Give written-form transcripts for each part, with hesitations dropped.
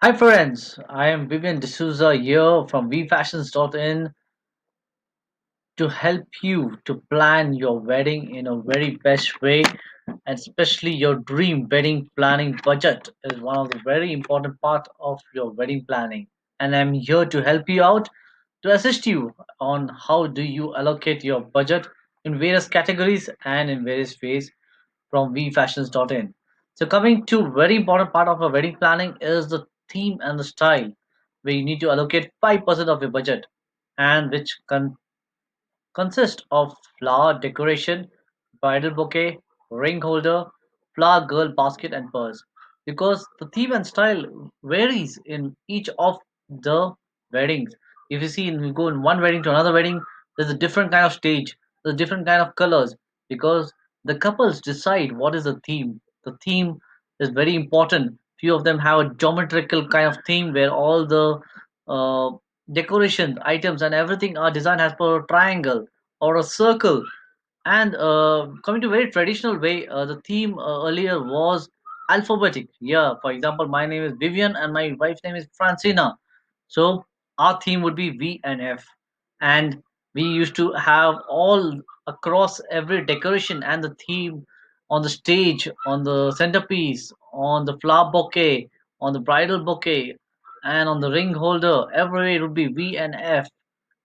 Hi friends, I am Vivian D'Souza here from vfashions.in to help you to plan your wedding in a very best way, and especially your dream wedding planning budget is one of the very important part of your wedding planning. And I'm here to help you out to assist you on how do you allocate your budget in various categories and in various ways from vfashions.in. So coming to very important part of our wedding planning is the theme and the style, where you need to allocate 5% of your budget, and which consists of flower decoration, bridal bouquet, ring holder, flower girl basket, and purse. Because the theme and style varies in each of the weddings. If you see, you go in one wedding to another wedding, there's a different kind of stage, there's different kind of colors, because the couples decide what is the theme. The theme is very important. Few of them have a geometrical kind of theme where all the uh, decoration items and everything are designed as per a triangle or a circle. And coming to very traditional way, the theme earlier was alphabetic. Yeah, for example, my name is Vivian and my wife's name is Francina. So our theme would be V and F, and we used to have all across every decoration and the theme on the stage, on the centerpiece, on the flower bouquet, on the bridal bouquet, and on the ring holder. Everywhere it would be V and F,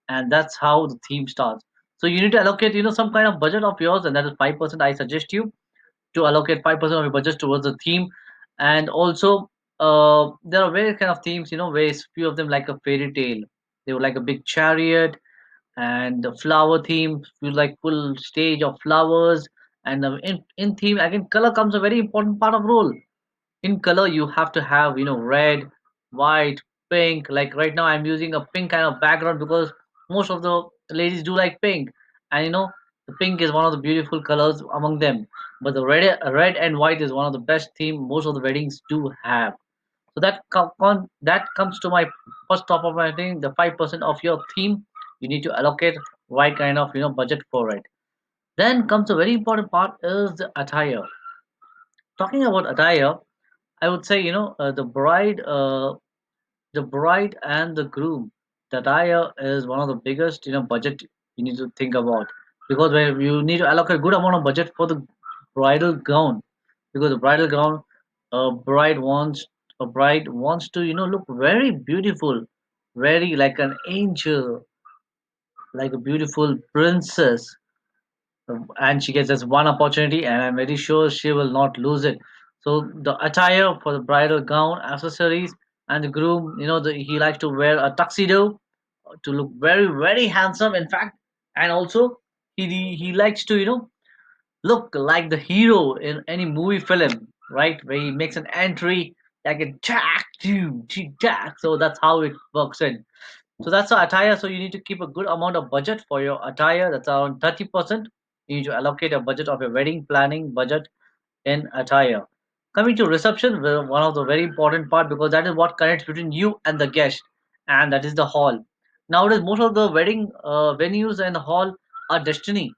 and that's how the theme starts. So you need to allocate, some kind of budget of yours, and that is 5%. I suggest you to allocate 5% of your budget towards the theme. And also, there are various kind of themes, where few of them like a fairy tale. They would like a big chariot, and the flower theme, you like full stage of flowers. And in theme, again, color comes a very important part of role. In color you have to have, red, white, pink. Like right now I'm using a pink kind of background because most of the ladies do like pink. And the pink is one of the beautiful colors among them. But the red and white is one of the best theme most of the weddings do have. So that comes to my first top of my thing, the 5% of your theme. You need to allocate right kind of, budget for it. Then comes a very important part is the attire. Talking about attire, I would say, the bride and the groom. The attire is one of the biggest, budget you need to think about, because when you need to allocate good amount of budget for the bridal gown, because the bridal gown, a bride wants to, look very beautiful, very like an angel, like a beautiful princess. And she gets just one opportunity, and I'm very sure she will not lose it. So the attire for the bridal gown, accessories, and the groom, he likes to wear a tuxedo to look very very handsome, in fact. And also he likes to, look like the hero in any movie film, right, where he makes an entry like a jack, jack. So that's how it works in. So that's the attire. So you need to keep a good amount of budget for your attire. That's around 30%. You need to allocate a budget of your wedding planning budget in attire. Coming to reception, one of the very important part, because that is what connects between you and the guest, and that is the hall. Nowadays, most of the wedding venues and hall are destiny.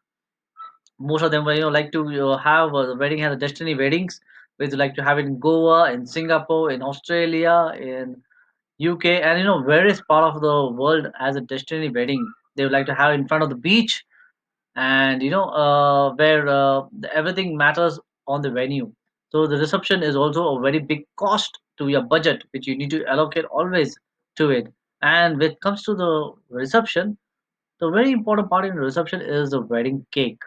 Most of them, like to have the wedding has a destiny weddings, which they like to have it in Goa, in Singapore, in Australia, in UK, and various part of the world as a destiny wedding. They would like to have in front of the beach, and where everything matters on the venue. So the reception is also a very big cost to your budget, which you need to allocate always to it. And when it comes to the reception, the very important part in the reception is the wedding cake.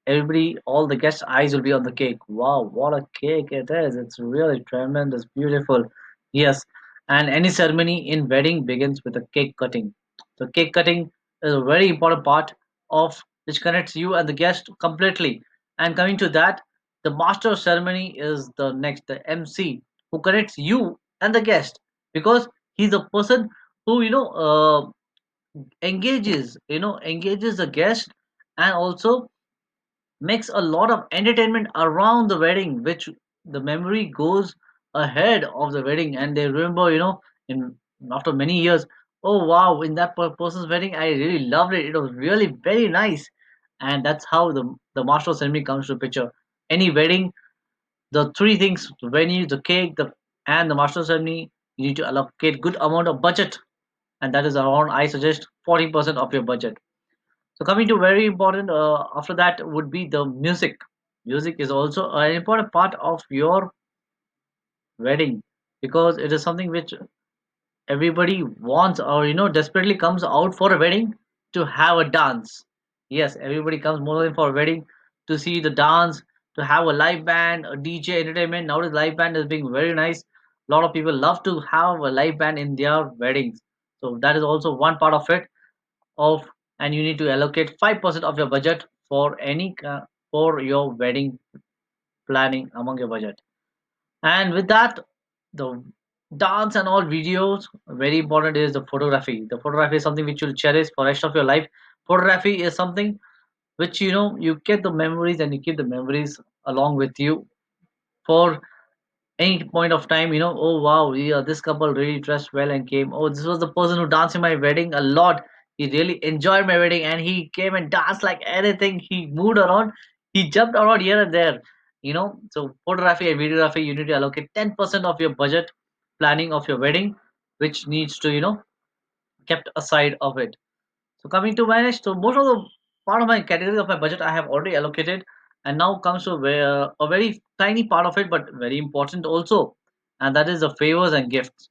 Everybody, all the guests' eyes will be on the cake. Wow, what a cake it is! It's really tremendous, beautiful. Yes, and any ceremony in wedding begins with a cake cutting. So cake cutting is a very important part of which connects you and the guest completely. And coming to that, the master of ceremony is the next, the MC, who connects you and the guest, because he's the person who engages the guest, and also makes a lot of entertainment around the wedding, which the memory goes ahead of the wedding, and they remember, in after many years. Oh wow, in that person's wedding, I really loved it. It was really very nice. And that's how the master of ceremony comes to picture. Any wedding, the three things: the venue, the cake, and the master of ceremony, You need to allocate good amount of budget, and that is around, I suggest, 40% of your budget. So coming to very important, after that would be the music. Music is also an important part of your wedding, because it is something which everybody wants, or desperately comes out for a wedding to have a dance. Yes, everybody comes more than for a wedding to see the dance, to have a live band, a DJ entertainment. Nowadays live band is being very nice. A lot of people love to have a live band in their weddings. So that is also one part of it. Of And you need to allocate 5% of your budget for for your wedding planning among your budget. And with that, the dance and all videos, very important is the photography. The photography is something which you'll cherish for rest of your life. Photography is something which you get the memories, and you keep the memories along with you for any point of time. Oh wow, yeah, this couple really dressed well and came. Oh, this was the person who danced in my wedding a lot. He really enjoyed my wedding, and he came and danced like anything. He moved around, he jumped around here and there. So photography and videography, you need to allocate 10% of your budget planning of your wedding, which needs to kept aside of it. So coming to manage, so most of the part of my category of my budget I have already allocated, and now comes to a very tiny part of it, but very important also, and that is the favors and gifts.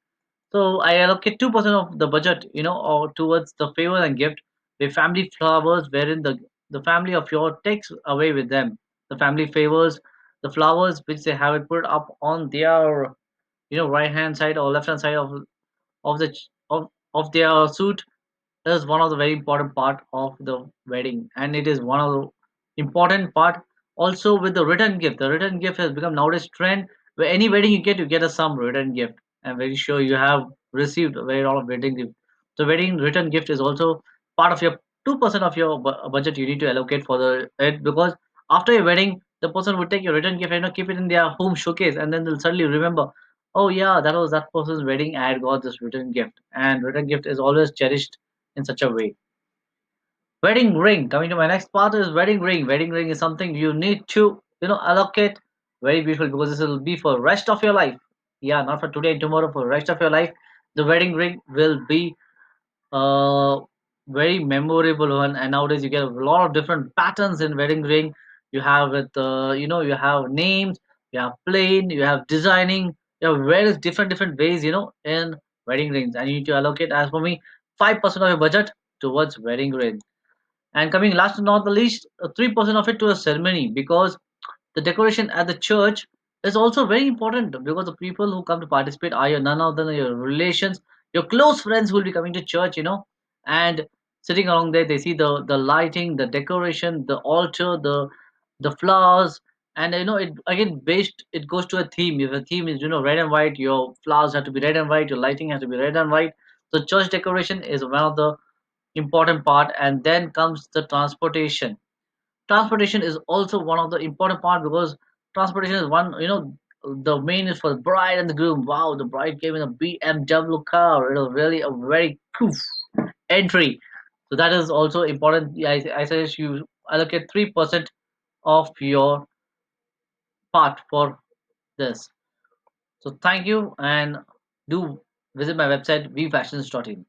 So I allocate 2% of the budget, or towards the favors and gift. The family flowers, wherein the family of your takes away with them. The family favors, the flowers which they have it put up on their right hand side or left hand side of the of their suit, is one of the very important part of the wedding, and it is one of the important part also with the return gift. The return gift has become nowadays trend, where any wedding you get a some return gift. I'm very sure you have received a very lot of wedding gift. The wedding return gift is also part of your 2% of your budget you need to allocate for the it, because after your wedding the person would take your return gift and keep it in their home showcase, and then they'll suddenly remember, oh yeah, that was that person's wedding, I had got this return gift. And return gift is always cherished in such a way. Wedding ring. Coming to my next part is wedding ring. Wedding ring is something you need to allocate very beautiful, because this will be for rest of your life. Yeah, not for today and tomorrow, for rest of your life. The wedding ring will be a very memorable one, and nowadays you get a lot of different patterns in wedding ring. You have it, you have names, you have plain, you have designing, you have various different ways, in wedding rings, and you need to allocate, as for me, 5% of your budget towards wedding ring. And coming last but not the least, 3% of it to a ceremony, because the decoration at the church is also very important, because the people who come to participate are none other than your relations, your close friends who will be coming to church, and sitting along there, they see the lighting, the decoration, the altar, the flowers, and it again based, it goes to a theme. If a theme is red and white, your flowers have to be red and white, your lighting has to be red and white. The church decoration is one of the important part. And then comes the transportation. Transportation is also one of the important part, because transportation is one, the main is for the bride and the groom. Wow, the bride came in a BMW car. It was really a very cool entry. So that is also important. Yeah, I suggest you allocate 3% of your part for this. So thank you, and do visit my website vfashions.in.